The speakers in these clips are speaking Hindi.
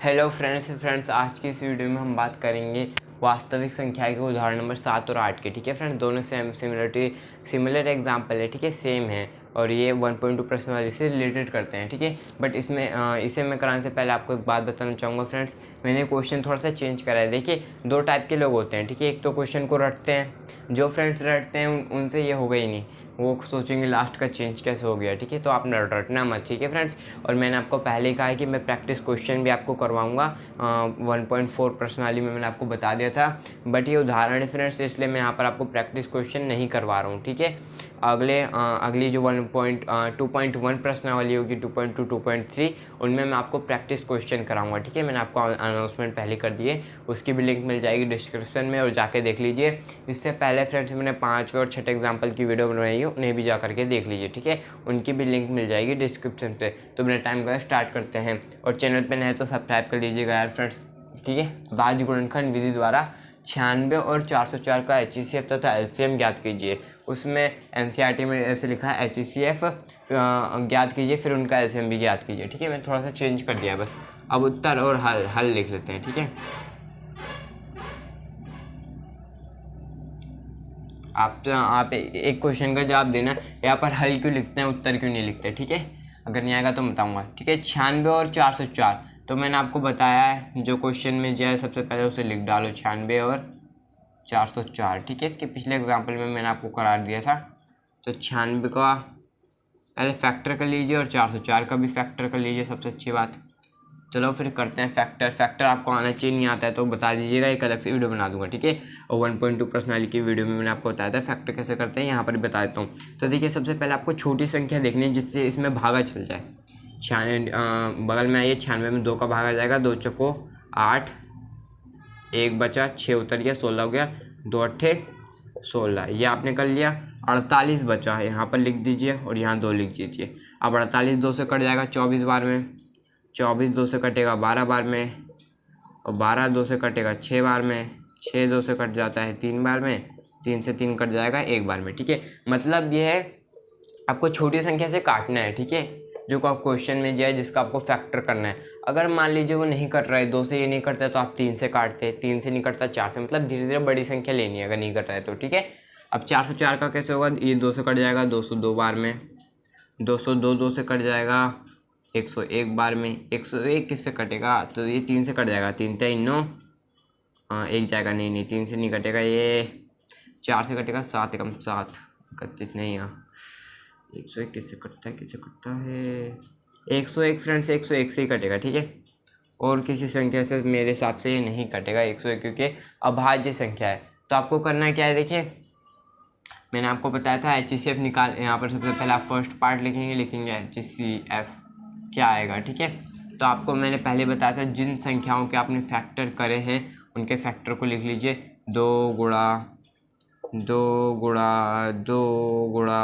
हेलो फ्रेंड्स आज की इस वीडियो में हम बात करेंगे वास्तविक संख्या के उदाहरण नंबर 7 और 8 के। ठीक है फ्रेंड्स, दोनों सेम सिमिलर एग्जाम्पल है। ठीक है, सेम है और ये 1.2 प्रश्न वाले से रिलेटेड करते हैं। ठीक है, बट इसमें इसे मैं कराने से पहले आपको एक बात बताना चाहूँगा फ्रेंड्स, मैंने क्वेश्चन थोड़ा सा चेंज करा है। देखिए, दो टाइप के लोग होते हैं। ठीक है, एक तो क्वेश्चन को रटते हैं, जो फ्रेंड्स रटते हैं उनसे ये होगा ही नहीं, वो सोचेंगे लास्ट का चेंज कैसे हो गया। ठीक है, तो आप रटना मत। ठीक है फ्रेंड्स, और मैंने आपको पहले ही कहा है कि मैं प्रैक्टिस क्वेश्चन भी आपको करवाऊंगा 1.4 प्रश्नावली में मैंने आपको बता दिया था, बट ये उदाहरण है फ्रेंड्स, इसलिए मैं यहाँ पर आपको प्रैक्टिस क्वेश्चन नहीं करवा रहा हूँ। ठीक है, अगली जो 2.1 प्रश्नावली होगी 2.2 2.3 उनमें मैं आपको प्रैक्टिस क्वेश्चन कराऊंगा। ठीक है, मैंने आपको अनाउंसमेंट पहले कर दिए, उसकी भी लिंक मिल जाएगी डिस्क्रिप्शन में और जाके देख लीजिए। इससे पहले फ्रेंड्स मैंने 5वें और 6ठे एग्जाम्पल की वीडियो बनवाई है, उन्हें भी जा करके देख लीजिए। ठीक है, उनकी भी लिंक मिल जाएगी डिस्क्रिप्शन पे। तो मेरा टाइम का स्टार्ट करते हैं, और चैनल पे नए तो सब्सक्राइब कर लीजिएगा यार फ्रेंड्स। ठीक है, भाज्य गुणनखंड विधि द्वारा 96 और 404 का HCF तथा LCM ज्ञात कीजिए। उसमें NCERT में ऐसे लिखा है HCF ज्ञात कीजिए, फिर उनका LCM भी ज्ञात कीजिए। ठीक है, मैं थोड़ा सा चेंज कर दिया बस। अब उत्तर और हल लिख लेते हैं। ठीक है, आप एक क्वेश्चन का जवाब देना, यहाँ पर हल क्यों लिखते हैं, उत्तर क्यों नहीं लिखते। ठीक है, अगर नहीं आएगा तो बताऊंगा। ठीक है, 96 और 404 तो मैंने आपको बताया है, जो क्वेश्चन में जाए सबसे पहले उसे लिख डालो 96 और 404। ठीक है, इसके पिछले एग्जाम्पल में मैंने आपको करार दिया था। तो 96 का पहले फैक्टर कर लीजिए और 404 का भी फैक्टर कर लीजिए, सबसे अच्छी बात। चलो फिर करते हैं फैक्टर आपको आना चाहिए, नहीं आता है तो बता दीजिएगा, एक अलग से वीडियो बना दूंगा। ठीक है, और 1.2 प्रश्नावली की वीडियो में मैंने आपको बताया था फैक्टर कैसे करते हैं, यहाँ पर भी बता देता हूँ। तो देखिए, सबसे पहले आपको छोटी संख्या देखनी है जिससे इसमें भागा चल जाए। 96 बगल में आइए, 96 में 2 का भागा जाएगा, 2 चौको 8, 1 बचा, 6 उतर गया, 16 हो गया, 2 अट्ठे 16, ये आपने कर लिया। 48 बचा है, यहाँ पर लिख दीजिए और यहाँ 2 लिख दीजिए। अब 48 2 से कट जाएगा 24 बार में, 24 2 से कटेगा 12 बार में, और 12 2 से कटेगा 6 बार में, 6 2 से कट जाता है 3 बार में, 3 से 3 कट जाएगा 1 बार में। ठीक है, मतलब ये है आपको छोटी संख्या से काटना है। ठीक है, जो आप क्वेश्चन में जाए जिसका आपको फैक्टर करना है। अगर मान लीजिए वो नहीं कर रहा है, 2 से ये नहीं करता है तो आप 3 से काटते, 3 से नहीं करता 4 से, मतलब धीरे धीरे बड़ी संख्या लेनी है अगर नहीं कर रहा है तो। ठीक है, अब 404 का कैसे होगा, ये 2 से कट जाएगा 202 बार में, 202 2 से कट जाएगा 101 बार में, 101 किससे कटेगा, तो ये 3 से कट जाएगा, 3 3 9, एक जाएगा, नहीं 3 से नहीं कटेगा, ये 4 से कटेगा, 7 एकम 7, 31 नहीं, 101 किससे कटता है 101 फ्रेंड्स, 101 से ही कटेगा। ठीक है, और किसी संख्या से मेरे हिसाब से ये नहीं कटेगा 101, क्योंकि अभाज्य संख्या है। तो आपको करना क्या है, देखिए मैंने आपको बताया था HCF निकाल, यहाँ पर सबसे पहले आप फर्स्ट पार्ट लिखेंगे HCF क्या आएगा। ठीक है, तो आपको मैंने पहले बताया था जिन संख्याओं के आपने फैक्टर करे हैं उनके फैक्टर को लिख लीजिए। 2 गुणा 2 गुणा 2 गुणा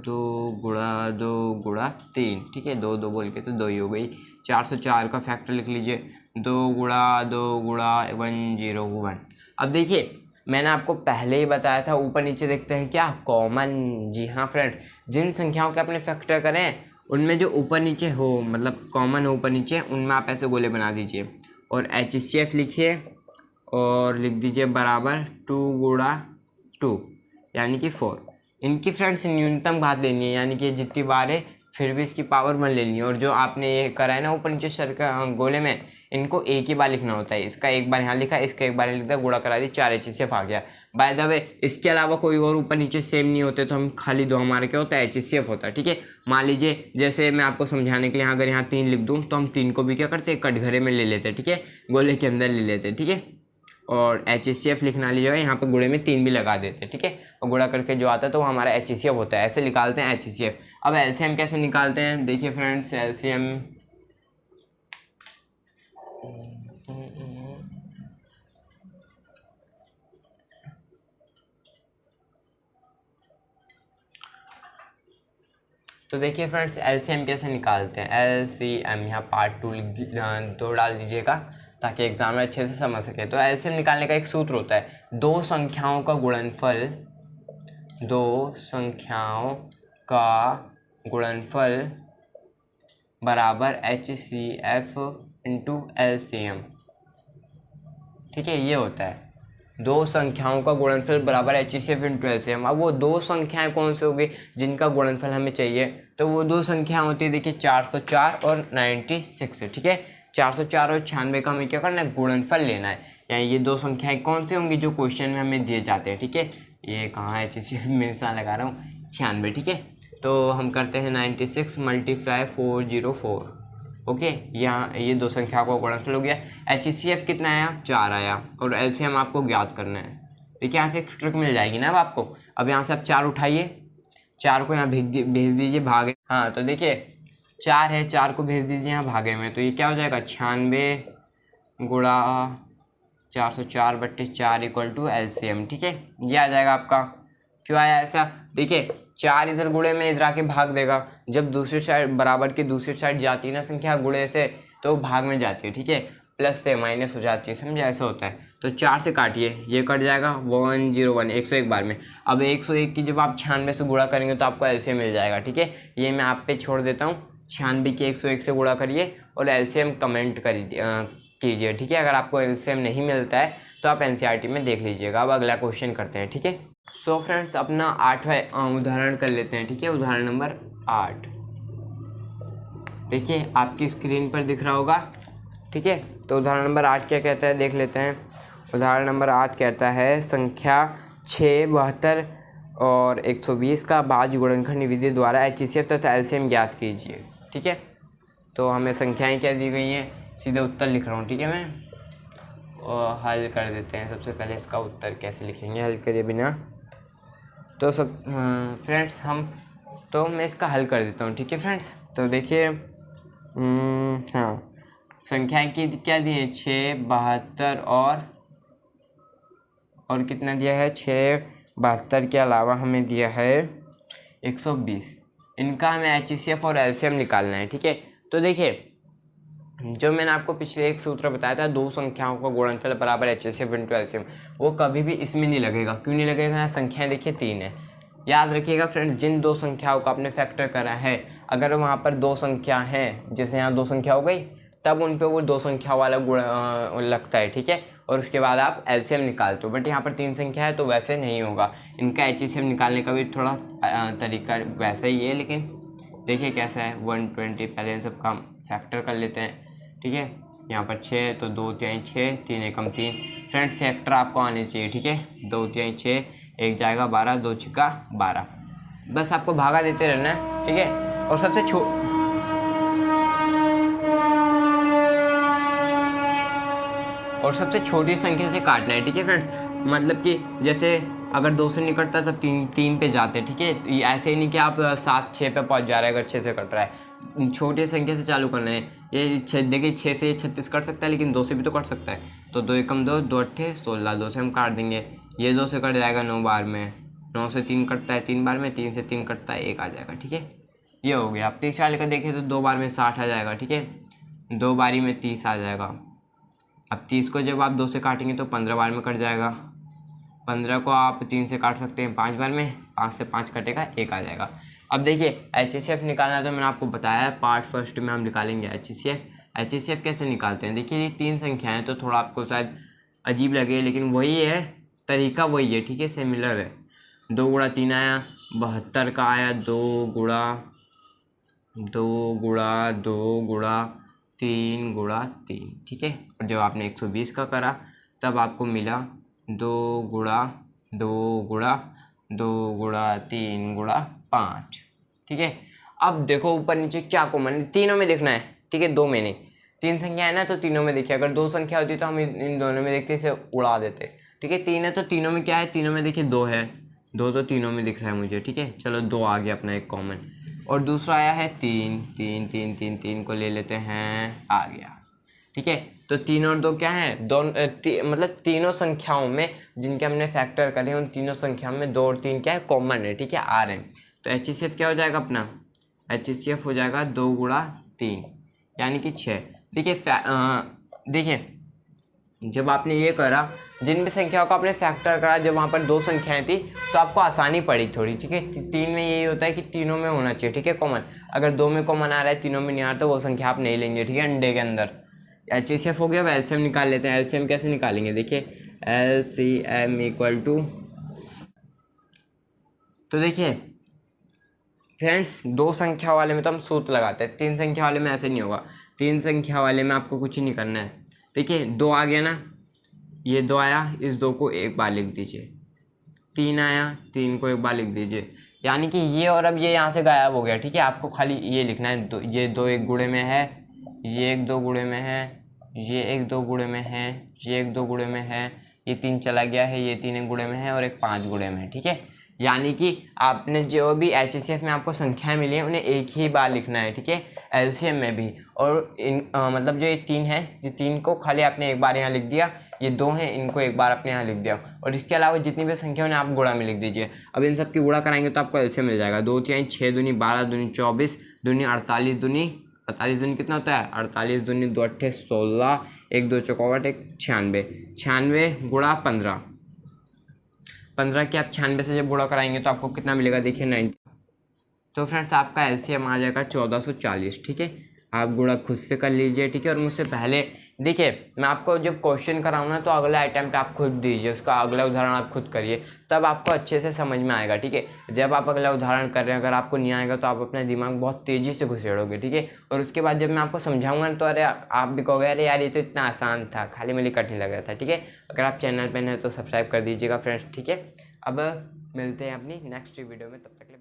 2 गुणा 2 गुणा 3। ठीक है, 2 2 बोल के तो 2 ही हो गई। 404 का फैक्टर लिख लीजिए, 2 गुणा 2 गुणा 101। अब देखिए, मैंने आपको पहले ही बताया था, ऊपर नीचे देखते हैं क्या कॉमन। जी हाँ फ्रेंड्स, जिन संख्याओं के आपने फैक्टर करें उनमें जो ऊपर नीचे हो, मतलब कॉमन ऊपर नीचे, उनमें आप ऐसे गोले बना दीजिए और HCF लिखिए और लिख दीजिए बराबर 2 गुणा 2 यानी कि 4। इनकी फ्रेंड्स न्यूनतम घात लेनी है, यानी कि जितनी बार है फिर भी इसकी पावर 1 लेनी है। और जो आपने ये करा है ना ऊपर नीचे सर्कल गोले में, इनको एक ही बार लिखना होता है। इसका एक बार यहाँ लिखा, इसका एक बार यहाँ लिखा, गुणा करा दी, 4 HCF आ गया। बाय द वे, इसके अलावा कोई और ऊपर नीचे सेम नहीं होते तो हम खाली 2 हमारे क्या होता है HCF होता है। ठीक है, मान लीजिए जैसे मैं आपको समझाने के लिए अगर यहाँ 3 लिख दूँ तो हम 3 को भी क्या करते हैं, कटघरे में ले लेते हैं। ठीक है, गोले के अंदर ले लेते हैं। ठीक है, और HCF लिखना लीजिएगा, यहाँ पर गुणे में 3 भी लगा देते हैं। ठीक है, और गुणा करके जो आता है तो वो हमारा HCF होता है। ऐसे निकालते हैं HCF। अब LCM कैसे निकालते हैं, देखिए फ्रेंड्स, LCM तो देखिए फ्रेंड्स, LCM कैसे निकालते हैं। LCM यहाँ पार्ट 2 डाल दीजिएगा ताकि एग्जाम में अच्छे से समझ सके। तो LCM निकालने का एक सूत्र होता है, दो संख्याओं का गुणनफल बराबर HCF इंटू LCM, ठीक है, ये होता है दो संख्याओं का गुणनफल बराबर HCF इंटू LCM। अब वो दो संख्याएं कौन सी होगी जिनका गुणनफल हमें चाहिए, तो वो दो संख्याएं होती है देखिए 404 और 96, ठीक है। 404 और 96 का हमें क्या करना है, गुणनफल लेना है। यानी ये दो संख्याएं कौन सी होंगी जो क्वेश्चन में हमें दिए जाते हैं, ठीक है। ये कहाँ HCF मेरे साथ लगा रहा हूँ 96, ठीक है। तो हम करते हैं 96 × 404, ओके। यहाँ ये दो संख्या को गुणनफल हो गया। HCF कितना आया, 4 आया, और LCM आपको ज्ञात करना है। देखिए यहाँ से एक ट्रिक मिल जाएगी ना अब आपको। अब यहाँ से आप 4 उठाइए, 4 को यहाँ भेज दीजिए भागे। हाँ तो देखिए 4 है, 4 को भेज दीजिए यहाँ भागे में, तो ये क्या हो जाएगा 96 गुणा 404/4 = LCM, ठीक है। ये आ जाएगा आपका। क्यों आया ऐसा, देखिए 4 इधर गुणे में इधर आके भाग देगा। जब दूसरी साइड बराबर की दूसरी साइड जाती है ना संख्या गुणे से, तो भाग में जाती है, ठीक है। प्लस से माइनस हो जाती है, समझे, ऐसा होता है। तो 4 से काटिए, ये कट जाएगा 101, 101 बार में। अब 101 की जब आप 96 से गुणा करेंगे तो आपको LCM मिल जाएगा, ठीक है। ये मैं आप पे छोड़ देता हूँ, 96 की 101 से गुणा करिए और LCM कमेंट कीजिए, ठीक है। अगर आपको LCM नहीं मिलता है तो आप NCERT में देख लीजिएगा। अब अगला क्वेश्चन करते हैं, ठीक है। सो फ्रेंड्स अपना 8वां उदाहरण कर लेते हैं, ठीक है। उदाहरण नंबर 8 देखिए आपकी स्क्रीन पर दिख रहा होगा, ठीक है। तो उदाहरण नंबर 8 क्या कहता है देख लेते हैं। उदाहरण नंबर 8 कहता है संख्या 6, 72 और 120 का भाज्य गुणनखंड विधि द्वारा HCF तथा LCM ज्ञात कीजिए, ठीक है। तो हमें संख्याएं क्या दी गई हैं, सीधे उत्तर लिख रहा हूँ, ठीक है। मैं और हल कर देते हैं। सबसे पहले इसका उत्तर कैसे लिखेंगे हल करे बिना, तो सब फ्रेंड्स मैं इसका हल कर देता हूँ, ठीक है फ्रेंड्स। तो देखिए हाँ संख्याएं की क्या दी है, 6, 72 और कितना दिया है, 6, 72 के अलावा हमें दिया है 120। इनका हमें HCF और LCM निकालना है, ठीक है। तो देखिए जो मैंने आपको पिछले एक सूत्र बताया था, दो संख्याओं का गुणनफल बराबर HCF इंटू LCM, वो कभी भी इसमें नहीं लगेगा। क्यों नहीं लगेगा, यहाँ संख्याएं देखिए 3 है। याद रखिएगा फ्रेंड्स, जिन दो संख्याओं का आपने फैक्टर करा है, अगर वहाँ पर दो संख्या हैं, जैसे यहाँ दो संख्या हो गई, तब उन पे वो दो संख्या वाला गुण लगता है, ठीक है। और उसके बाद आप LCM निकालते हो। बट यहाँ पर 3 संख्या है तो वैसे नहीं होगा। इनका HCF निकालने का भी थोड़ा तरीका वैसा ही है, लेकिन देखिए कैसा है। 120 पहले इन सब का फैक्टर कर लेते हैं, ठीक है। यहाँ पर 6 तो 2 तिहाई 6, 3 एकम 3। फ्रेंड्स फैक्टर आपको आने चाहिए, ठीक है। 2 तिहाई 6, 1 जाएगा 12, 2 छिक्का 12। बस आपको भागा देते रहना है, ठीक है। और सबसे छोटी संख्या से काटना है, ठीक है फ्रेंड्स। मतलब कि जैसे अगर 2 से निकटता तब 3 पे जाते, ठीक है। ऐसे ही नहीं कि आप 7, 6 पे पहुंच जा रहे हैं अगर 6 से कट रहा है। छोटी संख्या से चालू करना है। ये 6 देखिए 6 से ये 36 कट सकता है, लेकिन 2 से भी तो कट सकता है। तो 2 एकम 2, 2 अट्ठे 16, 2 से हम काट देंगे। ये 2 से कट जाएगा 9 बार में, 9 से 3 कटता है 3 बार में, 3 से 3 कटता है 1 आ जाएगा, ठीक है। ये हो गया। आप 30 लेकर देखें तो 2 बार में 60 आ जाएगा, ठीक है। 2 बारी में 30 आ जाएगा। अब 30 को जब आप 2 से काटेंगे तो 15 बार में कट जाएगा। 15 को आप 3 से काट सकते हैं 5 बार में, 5 से 5 कटेगा 1 आ जाएगा। अब देखिए HCF निकालना है तो मैंने आपको बताया है, पार्ट फर्स्ट में हम निकालेंगे HCF कैसे निकालते हैं। देखिए ये 3 संख्याएं हैं तो थोड़ा आपको शायद अजीब लगे, लेकिन वही है तरीका, वही है, ठीक है, सिमिलर है। 2 गुणा 3 आया, 72 का आया 2 गुणा 3, ठीक है। और जब आपने 120 का करा तब आपको मिला 2 गुणा 3 गुणा 5, ठीक है। अब देखो ऊपर नीचे क्या कॉमन है, तीनों में देखना है, ठीक है, 2 में नहीं। 3 संख्या है ना तो तीनों में देखिए। अगर 2 संख्या होती तो हम इन दोनों में देखते, इसे उड़ा देते, ठीक है। 3 है तो तीनों में क्या है, तीनों में देखिए 2 है, 2 तो तीनों में दिख रहा है मुझे, ठीक है। चलो 2 आ गया अपना एक कॉमन। और दूसरा आया है 3 को ले लेते हैं, आ गया, ठीक है। तो 3 और 2 क्या है, मतलब तीनों संख्याओं में जिनके हमने फैक्टर करे उन तीनों संख्याओं में 2 और 3 क्या है, कॉमन है, ठीक है, आ रहे हैं। तो HCF क्या हो जाएगा अपना, HCF हो जाएगा 2 गुणा 3 यानी कि 6। देखिए जब आपने ये करा, जिन भी संख्याओं का आपने फैक्टर करा, जब वहाँ पर 2 संख्याएं थी तो आपको आसानी पड़ी थोड़ी, ठीक है। 3 में यही होता है कि तीनों में होना चाहिए, ठीक है, कॉमन। अगर 2 में कॉमन आ रहा है, तीनों में नहीं आ रहा तो वो संख्या आप नहीं लेंगे, ठीक है, अंडे के अंदर, HCF हो गया, अब LCM निकाल लेते हैं। LCM कैसे निकालेंगे, देखिए LCM इक्वल टू, तो देखिए फ्रेंड्स 2 संख्या वाले में तो हम सूत्र लगाते हैं, 3 संख्या वाले में ऐसे नहीं होगा। 3 संख्या वाले में आपको कुछ नहीं करना है। देखिए 2 आ गया ना, ये 2 आया, इस 2 को एक बार लिख दीजिए। 3 आया, 3 को एक बार लिख दीजिए। यानी कि ये और अब ये यहाँ से गायब हो गया, ठीक है। आपको खाली ये लिखना है, ये 2 एक गुणे में है, ये 1 2 गुणे में है, ये 1 2 गुणे में है, ये 1 2 गुणे में है, ये 3 चला गया है, ये 3 एक गुणे में है और एक 5 गुणे में है, ठीक है। यानी कि आपने जो भी HCF में आपको संख्याएं मिली हैं उन्हें एक ही बार लिखना है, ठीक है, LCM में भी। और इन मतलब जो ये 3 है, ये 3 को खाली आपने एक बार यहाँ लिख दिया, ये 2 हैं इनको एक बार अपने यहाँ लिख दिया, और इसके अलावा जितनी भी संख्या उन्हें आप गुणा में लिख दीजिए। अब इन सब की गुणा कराएंगे तो आपको LCM मिल जाएगा। 2 3 6 दूनी 12 दूनी 24 दूनी 48 दूनी 48 दूनी कितना होता है, 48 दूनी 2 8 16, 1 2 चौकावट 1 96, 96 गुणा 15 की आप 96 से जब गुणा कराएंगे तो आपको कितना मिलेगा, देखिए 90। तो फ्रेंड्स आपका LCM आ जाएगा 1440, ठीक है। आप गुणा खुद से कर लीजिए, ठीक है। और मुझसे पहले देखिए मैं आपको जब क्वेश्चन कराऊँ ना तो अगला अटैम्प्ट आप खुद दीजिए, उसका अगला उदाहरण आप खुद करिए, तब आपको अच्छे से समझ में आएगा, ठीक है। जब आप अगला उदाहरण कर रहे हैं अगर आपको नहीं आएगा तो आप अपना दिमाग बहुत तेज़ी से घुसेड़ोगे, ठीक है। और उसके बाद जब मैं आपको समझाऊंगा तो अरे आप भी कहोगे अरे यार ये तो इतना आसान था, खाली मेरे कठिन लग रहा था, ठीक है। अगर आप चैनल पर नए तो सब्सक्राइब कर दीजिएगा फ्रेंड्स, ठीक है। अब मिलते हैं अपनी नेक्स्ट वीडियो में, तब तक